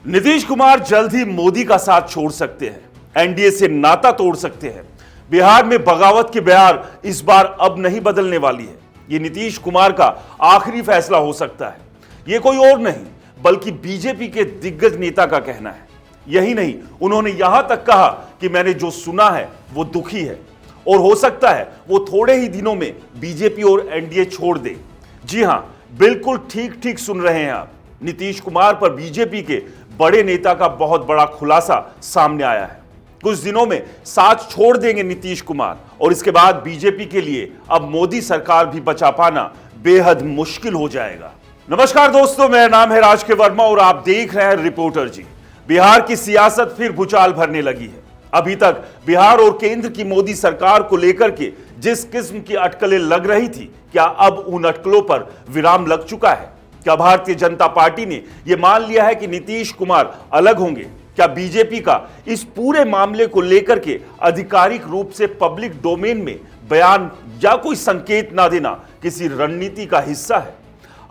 नीतीश कुमार जल्द ही मोदी का साथ छोड़ सकते हैं, एनडीए से नाता तोड़ सकते हैं। बिहार में बगावत की बयार इस बार अब नहीं बदलने वाली है। ये नीतीश कुमार का आखिरी फैसला हो सकता है। ये कोई और नहीं बल्कि बीजेपी के दिग्गज नेता का कहना है। यही नहीं, उन्होंने यहां तक कहा कि मैंने जो सुना है वो दुखी है और हो सकता है वो थोड़े ही दिनों में बीजेपी और एनडीए छोड़ दे। जी हां, बिल्कुल ठीक ठीक सुन रहे हैं आप। नीतीश कुमार पर बीजेपी के बड़े नेता का बहुत बड़ा खुलासा सामने आया है। कुछ दिनों में साथ छोड़ देंगे नीतीश कुमार और इसके बाद बीजेपी के लिए अब मोदी सरकार भी बचा पाना बेहद मुश्किल हो जाएगा। नमस्कार दोस्तों, मेरा नाम है राज के वर्मा और आप देख रहे हैं रिपोर्टर जी। बिहार की सियासत फिर भूचाल भरने लगी है। अभी तक बिहार और केंद्र की मोदी सरकार को लेकर के जिस किस्म की अटकलें लग रही थी, क्या अब उन अटकलों पर विराम लग चुका है? क्या भारतीय जनता पार्टी ने यह मान लिया है कि नीतीश कुमार अलग होंगे? क्या बीजेपी का इस पूरे मामले को लेकर के आधिकारिक रूप से पब्लिक डोमेन में बयान या कोई संकेत ना देना किसी रणनीति का हिस्सा है?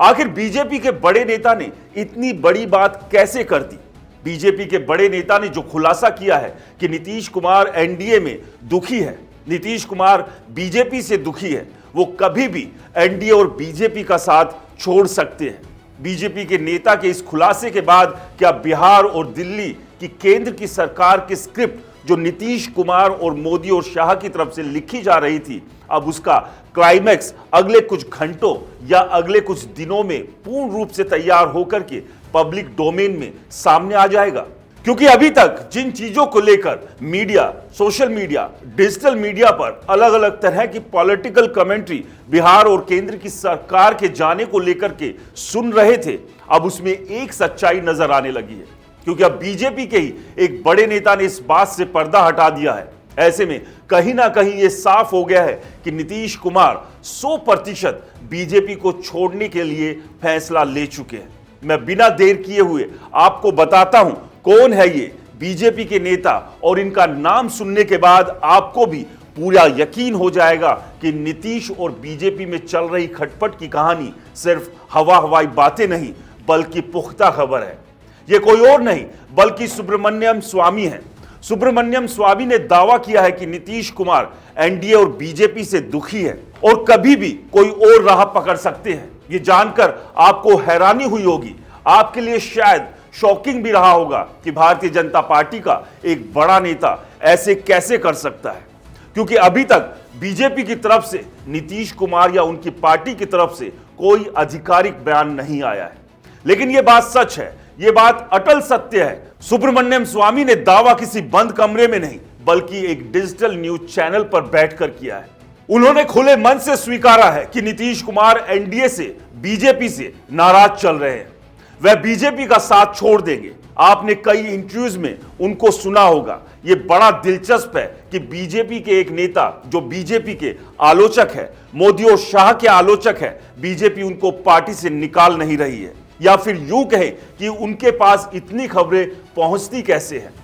आखिर बीजेपी के बड़े नेता ने इतनी बड़ी बात कैसे कर दी? बीजेपी के बड़े नेता ने जो खुलासा किया है कि नीतीश कुमार एनडीए में दुखी है, नीतीश कुमार बीजेपी से दुखी है, वो कभी भी एनडीए और बीजेपी का साथ छोड़ सकते हैं। बीजेपी के नेता के इस खुलासे के बाद क्या बिहार और दिल्ली की केंद्र की सरकार की स्क्रिप्ट जो नीतीश कुमार और मोदी और शाह की तरफ से लिखी जा रही थी, अब उसका क्लाइमैक्स अगले कुछ घंटों या अगले कुछ दिनों में पूर्ण रूप से तैयार होकर के पब्लिक डोमेन में सामने आ जाएगा? क्योंकि अभी तक जिन चीजों को लेकर media, social media, digital media पर अलग अलग तरह की पॉलिटिकल कमेंट्री बिहार और केंद्र की सरकार के जाने को लेकर के सुन रहे थे, अब उसमें एक सच्चाई नजर आने लगी है। क्योंकि अब बीजेपी के ही एक बड़े नेता ने इस बात से पर्दा हटा दिया है। ऐसे में कहीं ना कहीं यह साफ हो गया है कि नीतीश कुमार 100% बीजेपी को छोड़ने के लिए फैसला ले चुके हैं। मैं बिना देर किए हुए आपको बताता हूं कौन है ये बीजेपी के नेता, और इनका नाम सुनने के बाद आपको भी पूरा यकीन हो जाएगा कि नीतीश और बीजेपी में चल रही खटपट की कहानी सिर्फ हवाई बातें नहीं बल्कि पुख्ता खबर है। ये कोई और नहीं बल्कि सुब्रमण्यम स्वामी है। सुब्रमण्यम स्वामी ने दावा किया है कि नीतीश कुमार एनडीए और बीजेपी से दुखी है और कभी भी कोई और राह पकड़ सकते हैं। ये जानकर आपको हैरानी हुई होगी, आपके लिए शायद शॉकिंग भी रहा होगा कि भारतीय जनता पार्टी का एक बड़ा नेता ऐसे कैसे कर सकता है। क्योंकि अभी तक बीजेपी की तरफ से नीतीश कुमार या उनकी पार्टी की तरफ से कोई आधिकारिक बयान नहीं आया है। लेकिन यह बात सच है, यह बात अटल सत्य है। सुब्रमण्यम स्वामी ने दावा किसी बंद कमरे में नहीं बल्कि एक डिजिटल न्यूज चैनल पर बैठकर किया है। उन्होंने खुले मन से स्वीकारा है कि नीतीश कुमार एनडीए से, बीजेपी से नाराज चल रहे हैं। वह बीजेपी का साथ छोड़ देंगे। आपने कई इंटरव्यूज में उनको सुना होगा। यह बड़ा दिलचस्प है कि बीजेपी के एक नेता जो बीजेपी के आलोचक है, मोदी और शाह के आलोचक है, बीजेपी उनको पार्टी से निकाल नहीं रही है। या फिर यूं कहें कि उनके पास इतनी खबरें पहुंचती कैसे हैं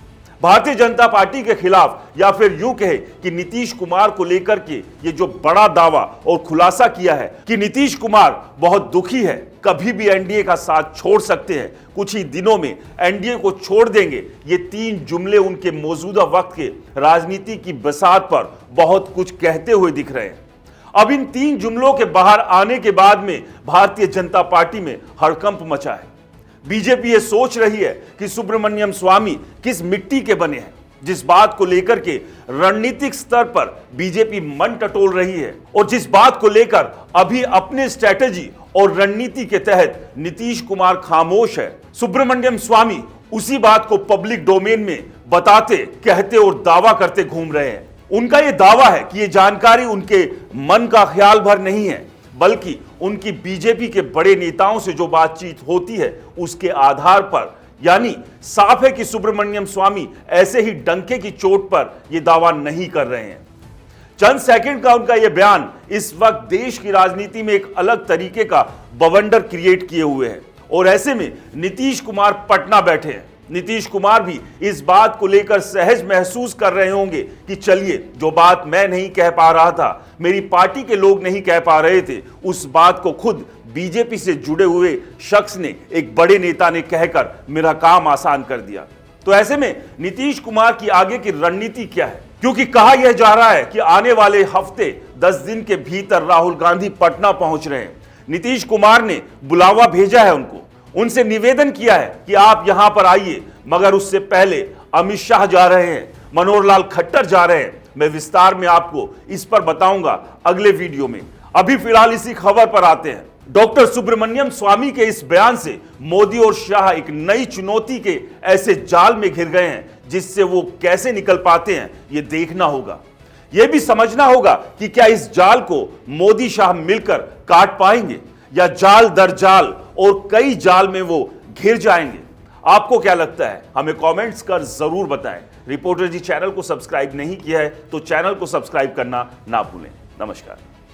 भारतीय जनता पार्टी के खिलाफ, या फिर यूं कहें कि नीतीश कुमार को लेकर के ये जो बड़ा दावा और खुलासा किया है कि नीतीश कुमार बहुत दुखी है, कभी भी एनडीए का साथ छोड़ सकते हैं, कुछ ही दिनों में एनडीए को छोड़ देंगे, ये तीन जुमले उनके मौजूदा वक्त के राजनीति की बसात पर बहुत कुछ कहते हुए दिख रहे हैं। अब इन तीन जुमलों के बाहर आने के बाद में भारतीय जनता पार्टी में हड़कंप मचा है। बीजेपी ये सोच रही है कि सुब्रमण्यम स्वामी किस मिट्टी के बने हैं, जिस बात को लेकर के रणनीतिक स्तर पर बीजेपी मन टटोल रही है और जिस बात को लेकर अभी अपने स्ट्रैटेजी और रणनीति के तहत नीतीश कुमार खामोश है, सुब्रमण्यम स्वामी उसी बात को पब्लिक डोमेन में बताते, कहते और दावा करते घूम रहे हैं। उनका यह दावा है कि यह जानकारी उनके मन का ख्याल भर नहीं है बल्कि उनकी बीजेपी के बड़े नेताओं से जो बातचीत होती है उसके आधार पर। यानी साफ है कि सुब्रमण्यम स्वामी ऐसे ही डंके की चोट पर यह दावा नहीं कर रहे हैं। चंद सेकंड का उनका यह बयान इस वक्त देश की राजनीति में एक अलग तरीके का बवंडर क्रिएट किए हुए है और ऐसे में नीतीश कुमार पटना बैठे हैं। नीतीश कुमार भी इस बात को लेकर सहज महसूस कर रहे होंगे कि चलिए, जो बात मैं नहीं कह पा रहा था, मेरी पार्टी के लोग नहीं कह पा रहे थे, उस बात को खुद बीजेपी से जुड़े हुए शख्स ने, एक बड़े नेता ने कहकर मेरा काम आसान कर दिया। तो ऐसे में नीतीश कुमार की आगे की रणनीति क्या है? क्योंकि कहा यह जा रहा है कि आने वाले हफ्ते 10 दिन के भीतर राहुल गांधी पटना पहुंच रहे हैं। नीतीश कुमार ने बुलावा भेजा है उनसे निवेदन किया है कि आप यहां पर आइए, मगर उससे पहले अमित शाह जा रहे हैं, मनोहर लाल खट्टर जा रहे हैं। मैं विस्तार में आपको इस पर बताऊंगा अगले वीडियो में। अभी फिलहाल इसी खबर पर आते हैं। डॉक्टर सुब्रमण्यम स्वामी के इस बयान से मोदी और शाह एक नई चुनौती के ऐसे जाल में घिर गए हैं जिससे वो कैसे निकल पाते हैं ये देखना होगा। यह भी समझना होगा कि क्या इस जाल को मोदी शाह मिलकर काट पाएंगे या जाल दर जाल और कई जाल में वो घिर जाएंगे। आपको क्या लगता है? हमें कमेंट्स कर जरूर बताएं। रिपोर्टर जी चैनल को सब्सक्राइब नहीं किया है तो चैनल को सब्सक्राइब करना ना भूलें। नमस्कार।